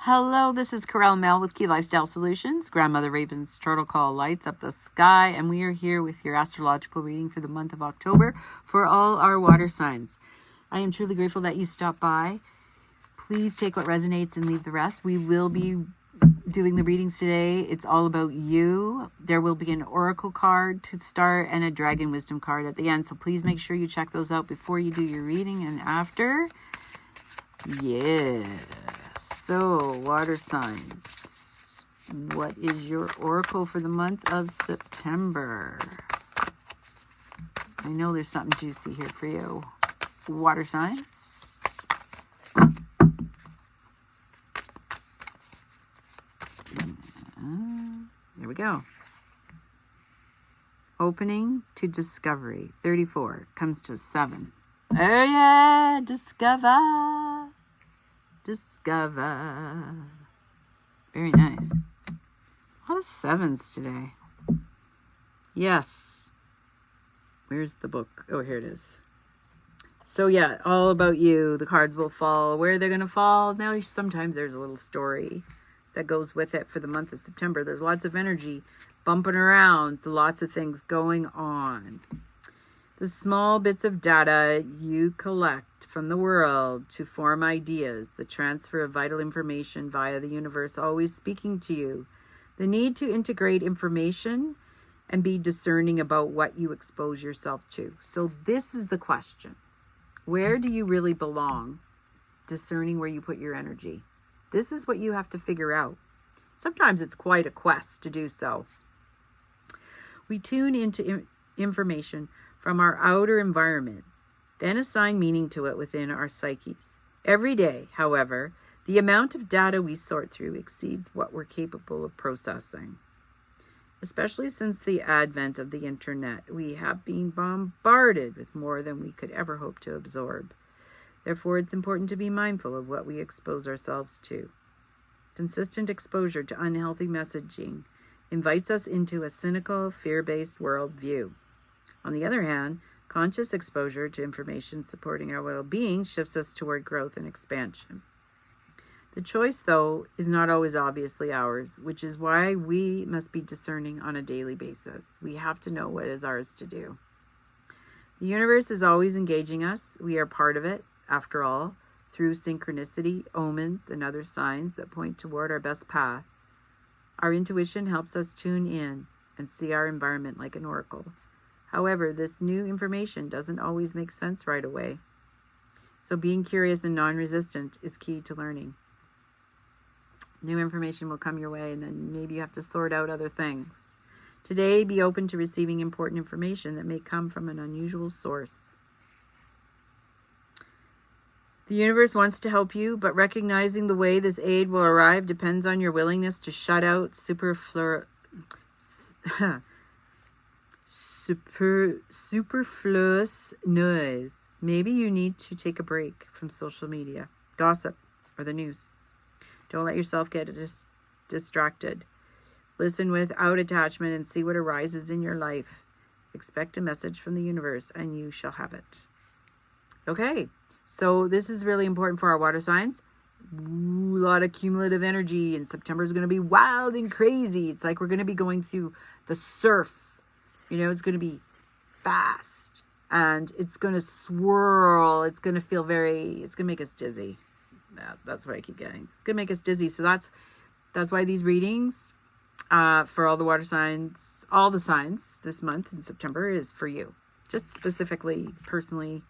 Hello, this is Corelle Mel with Key Lifestyle Solutions. Grandmother Raven's turtle call lights up the sky, and we are here with your astrological reading for the month of October for all our water signs. I am truly grateful that you stopped by. Please take what resonates and leave the rest. We will be doing the readings today. It's all about you. There will be an oracle card to start and a dragon wisdom card at the end, so please make sure you check those out before you do your reading and after. Yes. So, water signs. What is your oracle for the month of September? I know there's something juicy here for you. Water signs. There we go. Opening to discovery. 34 comes to 7. Oh yeah, discover. Discover. Very nice. A lot of 7s today. Yes. Where's the book? Oh, here it is. So yeah, all about you. The cards will fall where they're going to fall. Now, sometimes there's a little story that goes with it for the month of September. There's lots of energy bumping around. Lots of things going on. The small bits of data you collect from the world to form ideas, the transfer of vital information via the universe always speaking to you, the need to integrate information and be discerning about what you expose yourself to. So this is the question. Where do you really belong? Discerning where you put your energy. This is what you have to figure out. Sometimes it's quite a quest to do so. We tune into information from our outer environment, then assign meaning to it within our psyches. Every day, however, the amount of data we sort through exceeds what we're capable of processing. Especially since the advent of the internet, we have been bombarded with more than we could ever hope to absorb. Therefore, it's important to be mindful of what we expose ourselves to. Consistent exposure to unhealthy messaging invites us into a cynical, fear-based worldview. On the other hand, conscious exposure to information supporting our well-being shifts us toward growth and expansion. The choice, though, is not always obviously ours, which is why we must be discerning on a daily basis. We have to know what is ours to do. The universe is always engaging us. We are part of it, after all, through synchronicity, omens, and other signs that point toward our best path. Our intuition helps us tune in and see our environment like an oracle. However, this new information doesn't always make sense right away. So being curious and non-resistant is key to learning. New information will come your way, and then maybe you have to sort out other things. Today, be open to receiving important information that may come from an unusual source. The universe wants to help you, but recognizing the way this aid will arrive depends on your willingness to shut out superfluous noise. Maybe you need to take a break from social media, gossip, or the news. Don't let yourself get distracted. Listen without attachment and see what arises in your life. Expect a message from the universe and you shall have it. Okay, so this is really important for our water signs. A lot of cumulative energy, and September is going to be wild and crazy. It's like we're going to be going through the surf. You know, it's going to be fast and it's going to swirl. It's going to feel it's going to make us dizzy. That's what I keep getting. It's going to make us dizzy. So that's why these readings for all the water signs, all the signs this month in September is for you. Just specifically, personally,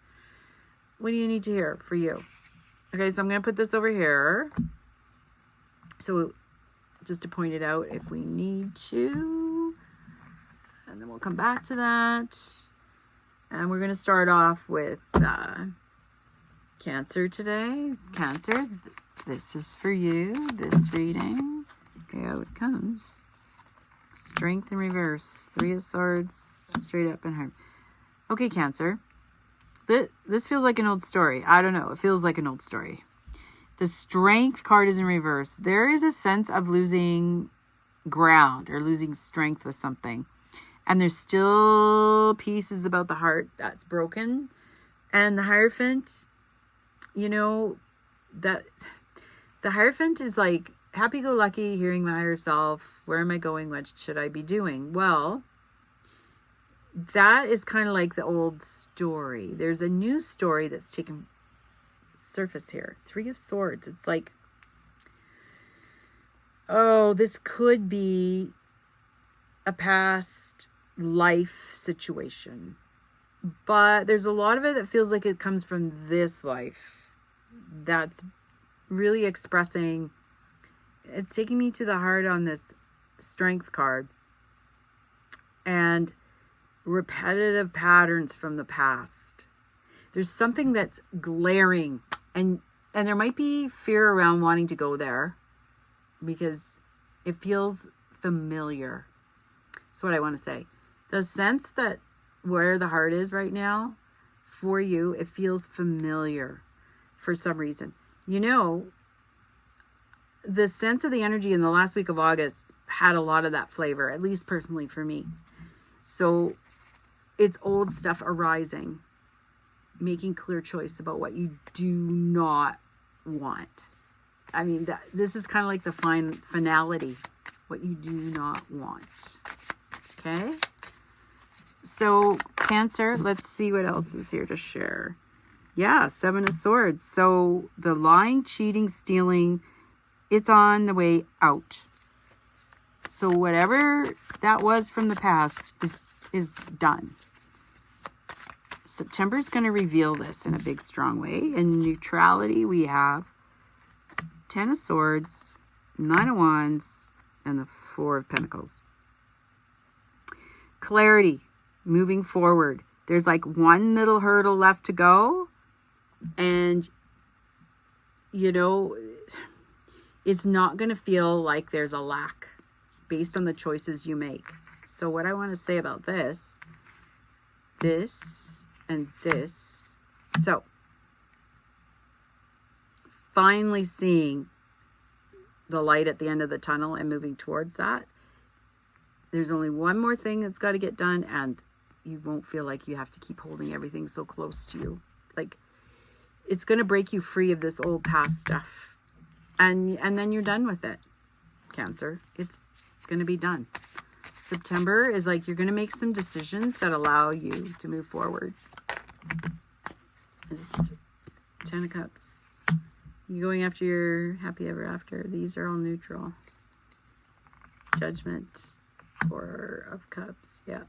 what do you need to hear for you? Okay, so I'm going to put this over here. So just to point it out if we need to. And then we'll come back to that. And we're going to start off with Cancer today. Cancer, this is for you, this reading. Okay, out it comes. Strength in reverse. 3 of Swords, straight up and hard. Okay, Cancer. This feels like an old story. I don't know. It feels like an old story. The Strength card is in reverse. There is a sense of losing ground or losing strength with something. And there's still pieces about the heart that's broken. And the Hierophant, you know, that The Hierophant is like happy-go-lucky, hearing my higher self. Where am I going? What should I be doing? Well, that is kind of like the old story. There's a new story that's taken surface here. 3 of Swords. It's like, oh, this could be a past life situation. But there's a lot of it that feels like it comes from this life. That's really expressing. It's taking me to the heart on this Strength card. And repetitive patterns from the past. There's something that's glaring, and there might be fear around wanting to go there because it feels familiar. That's what I want to say. The sense that where the heart is right now for you, it feels familiar for some reason. You know, the sense of the energy in the last week of August had a lot of that flavor, at least personally for me. So it's old stuff arising, making clear choice about what you do not want. I mean, this is kind of like the finality, what you do not want. Okay? So, Cancer, let's see what else is here to share. Yeah, 7 of Swords. So, the lying, cheating, stealing, it's on the way out. So, whatever that was from the past is done. September is going to reveal this in a big, strong way. In neutrality, we have 10 of Swords, 9 of Wands, and the 4 of Pentacles. Clarity, moving forward. There's like one little hurdle left to go. And, you know, it's not going to feel like there's a lack based on the choices you make. So what I want to say about this, and this. So, finally seeing the light at the end of the tunnel and moving towards that. There's only one more thing that's got to get done, and you won't feel like you have to keep holding everything so close to you. Like, it's going to break you free of this old past stuff. And then you're done with it, Cancer. It's going to be done. September is like you're going to make some decisions that allow you to move forward. Just 10 of Cups. You going after your happy ever after. These are all neutral. Judgment. 4 of Cups. Yeah.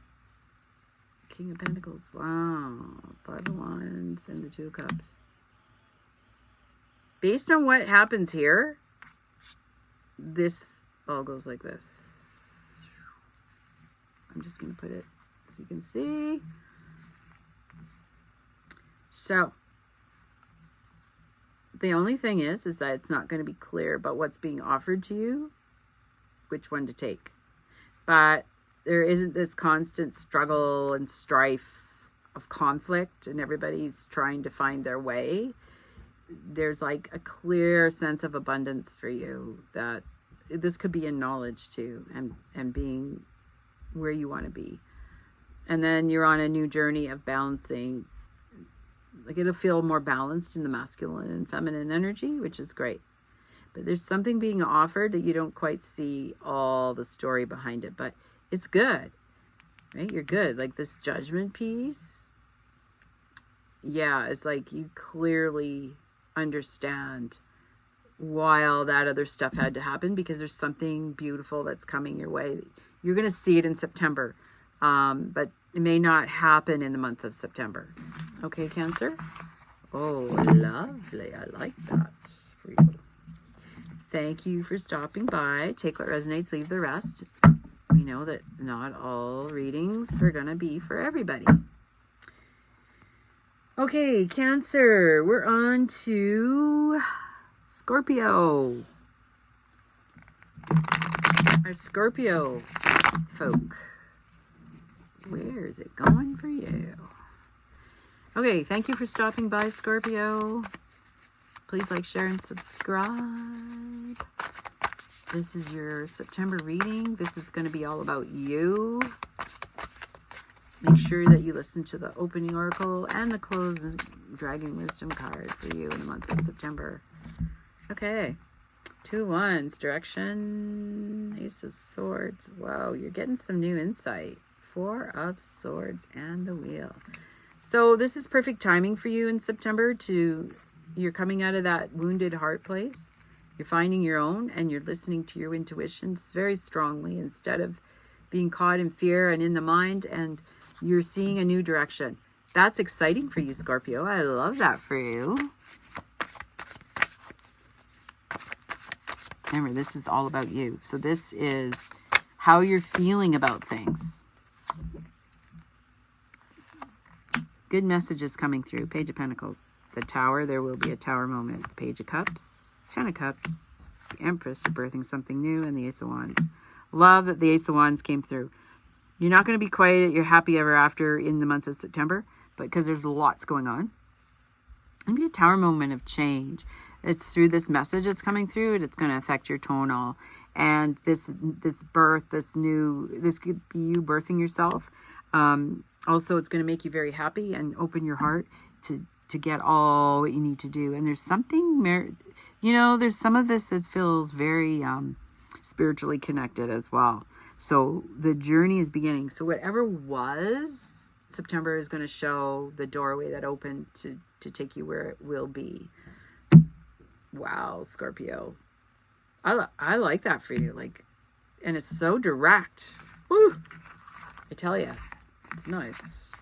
King of Pentacles. Wow. 5 of Wands and the 2 of Cups. Based on what happens here, this all goes like this. I'm just going to put it so you can see. So, the only thing is that it's not going to be clear about what's being offered to you, which one to take. But there isn't this constant struggle and strife of conflict and everybody's trying to find their way. There's like a clear sense of abundance for you, that this could be in knowledge too, and being where you want to be. And then you're on a new journey of balancing. Like, it'll feel more balanced in the masculine and feminine energy, which is great. But there's something being offered that you don't quite see all the story behind it, but it's good, right? You're good. Like this Judgment piece. Yeah, it's like you clearly understand why all that other stuff had to happen, because there's something beautiful that's coming your way. You're going to see it in September, but it may not happen in the month of September. Okay, Cancer? Oh, lovely. I like that for you. Thank you for stopping by. Take what resonates, leave the rest. We know that not all readings are going to be for everybody. Okay, Cancer. We're on to Scorpio. Our Scorpio folk. Where is it going for you? Okay, thank you for stopping by, Scorpio. Please like, share, and subscribe. This is your September reading. This is going to be all about you. Make sure that you listen to the opening oracle and the close and dragon wisdom card for you in the month of September. Okay. Two of Wands, direction, Ace of Swords. Wow, you're getting some new insight. Four of Swords and the Wheel. So this is perfect timing for you in September you're coming out of that wounded heart place. You're finding your own and you're listening to your intuitions very strongly instead of being caught in fear and in the mind, and you're seeing a new direction. That's exciting for you, Scorpio. I love that for you. Remember, this is all about you. So this is how you're feeling about things. Good messages coming through. Page of Pentacles. The Tower, there will be a Tower moment. The Page of Cups. Ten of Cups. The Empress, you're birthing something new. And the Ace of Wands. Love that the Ace of Wands came through. You're not going to be quite your happy ever after in the months of September, but because there's lots going on. Maybe a Tower moment of change. It's through this message that's coming through. It's going to affect your tonal. And this birth, this could be you birthing yourself. Also, it's going to make you very happy and open your heart to get all what you need to do. And there's something, there's some of this that feels very spiritually connected as well. So the journey is beginning. So whatever was, September is going to show the doorway that opened to take you where it will be. Wow, Scorpio. I like that for you. And it's so direct. Woo! I tell you, it's nice.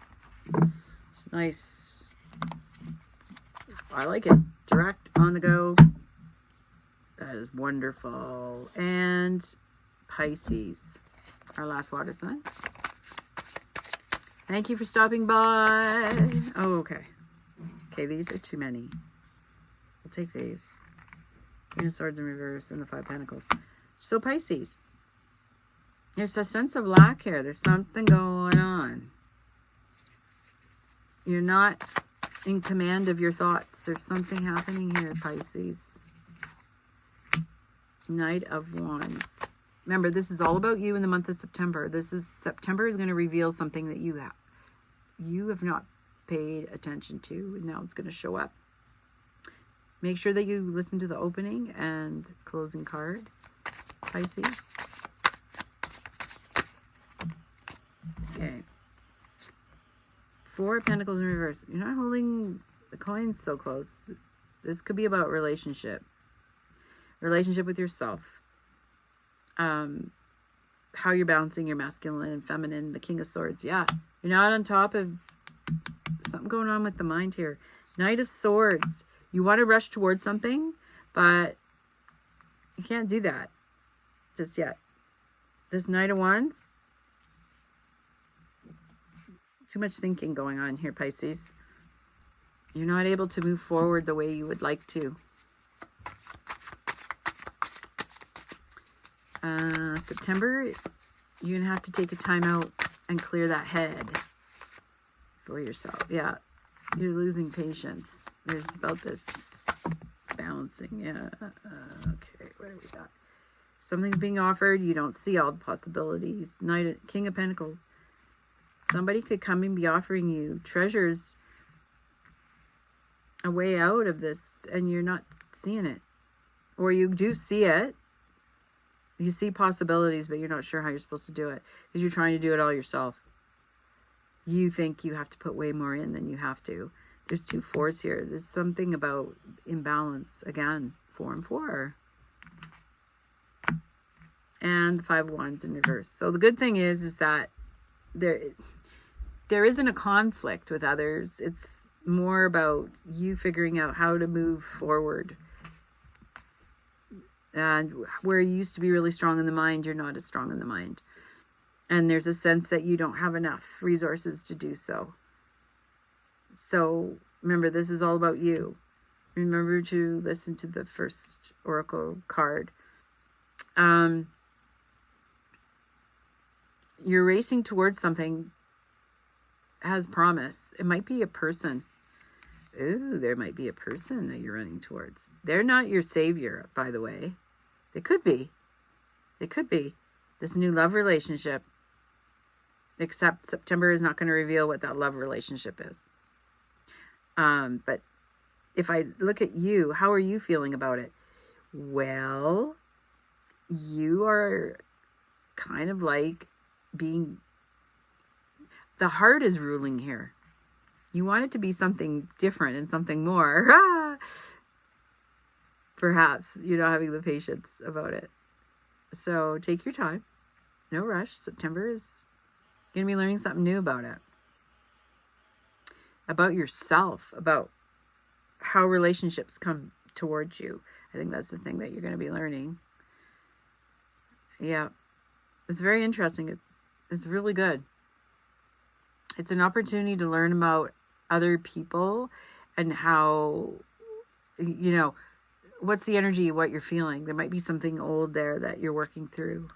It's nice. I like it. Direct, on the go. That is wonderful. And Pisces, our last water sign. Thank you for stopping by. Oh, okay. Okay, these are too many. We'll take these. Queen of Swords in reverse and the Five of Pentacles. So Pisces, there's a sense of lack here. There's something going on. You're not in command of your thoughts. There's something happening here, Pisces. Knight of Wands. Remember, this is all about you in the month of September. September is going to reveal something that you have not paid attention to, and now it's going to show up. Make sure that you listen to the opening and closing card, Pisces. Okay. Four of Pentacles in reverse. You're not holding the coins so close. This could be about relationship with yourself. How you're balancing your masculine and feminine. The King of Swords. Yeah, you're not on top of something going on with the mind here. Knight of Swords. You want to rush towards something, but you can't do that just yet. This Knight of Wands. Too much thinking going on here, Pisces. You're not able to move forward the way you would like to. September, you're going to have to take a time out and clear that head for yourself. Yeah, you're losing patience. There's about this balancing. Yeah. Okay, what do we got? Something's being offered. You don't see all the possibilities. King of Pentacles. Somebody could come and be offering you treasures, a way out of this, and you're not seeing it. Or you do see it. You see possibilities, but you're not sure how you're supposed to do it because you're trying to do it all yourself. You think you have to put way more in than you have to. There's 2 fours here. There's something about imbalance. Again, 4 and 4. And the 5 of Wands in reverse. So the good thing is that there isn't a conflict with others. It's more about you figuring out how to move forward. And where you used to be really strong in the mind, you're not as strong in the mind. And there's a sense that you don't have enough resources to do so. So remember, this is all about you. Remember to listen to the first oracle card. You're racing towards something has promise. It might be a person. Ooh, there might be a person that you're running towards. They're not your savior, by the way. They could be. They could be. This new love relationship. Except September is not going to reveal what that love relationship is. But if I look at you, how are you feeling about it? Well, you are kind of like being, the heart is ruling here. You want it to be something different and something more. Perhaps you're not having the patience about it. So take your time. No rush. September is going to be learning something new about it. About yourself. About how relationships come towards you. I think that's the thing that you're going to be learning. Yeah. It's very interesting. It's really good. It's an opportunity to learn about other people and how, you know, what's the energy, what you're feeling. There might be something old there that you're working through.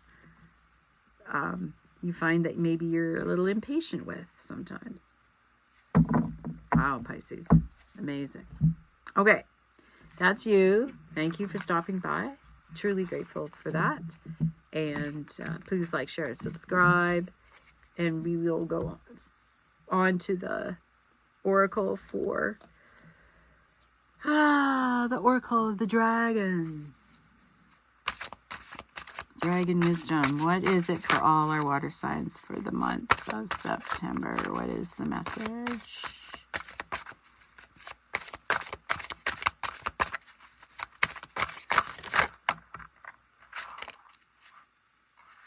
You find that maybe you're a little impatient with sometimes. Wow, Pisces. Amazing. Okay, that's you. Thank you for stopping by. Truly grateful for that. And please like, share, subscribe. And we will go on to the oracle for the oracle of the dragon. Dragon wisdom. What is it for all our water signs for the month of September? What is the message?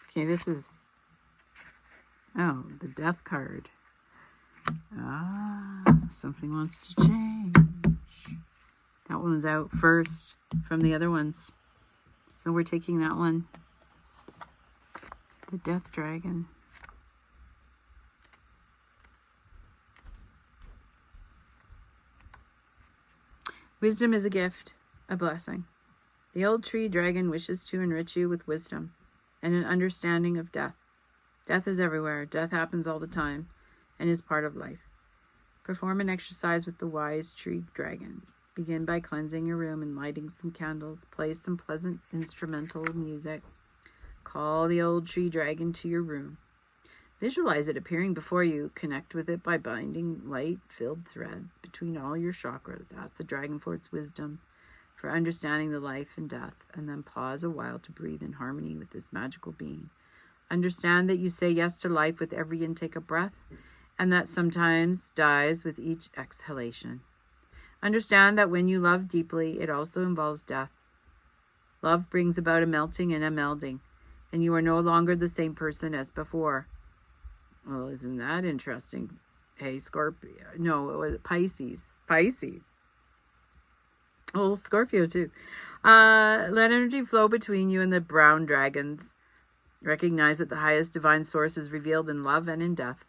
Okay, this is, oh, the death card. Something wants to change. That one was out first from the other ones. So we're taking that one. The death dragon. Wisdom is a gift, a blessing. The old tree dragon wishes to enrich you with wisdom and an understanding of death. Death is everywhere. Death happens all the time and is part of life. Perform an exercise with the wise tree dragon. Begin by cleansing your room and lighting some candles. Play some pleasant instrumental music. Call the old tree dragon to your room. Visualize it appearing before you. Connect with it by binding light-filled threads between all your chakras. Ask the dragon for its wisdom for understanding the life and death, and then pause a while to breathe in harmony with this magical being. Understand that you say yes to life with every intake of breath, and that sometimes dies with each exhalation. Understand that when you love deeply, it also involves death. Love brings about a melting and a melding, and you are no longer the same person as before. Well, isn't that interesting? Hey, Scorpio. No, it was Pisces. Pisces. Oh, Scorpio too. Let energy flow between you and the brown dragons. Recognize that the highest divine source is revealed in love and in death.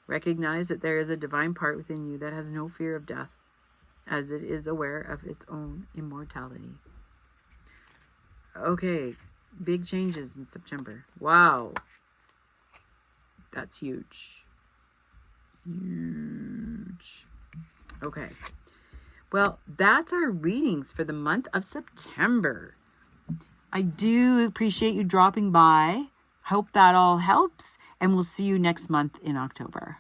Recognize that there is a divine part within you that has no fear of death, as it is aware of its own immortality. Okay, big changes in September. Wow. That's huge. Huge. Okay. Well, that's our readings for the month of September. I do appreciate you dropping by. Hope that all helps, and we'll see you next month in October.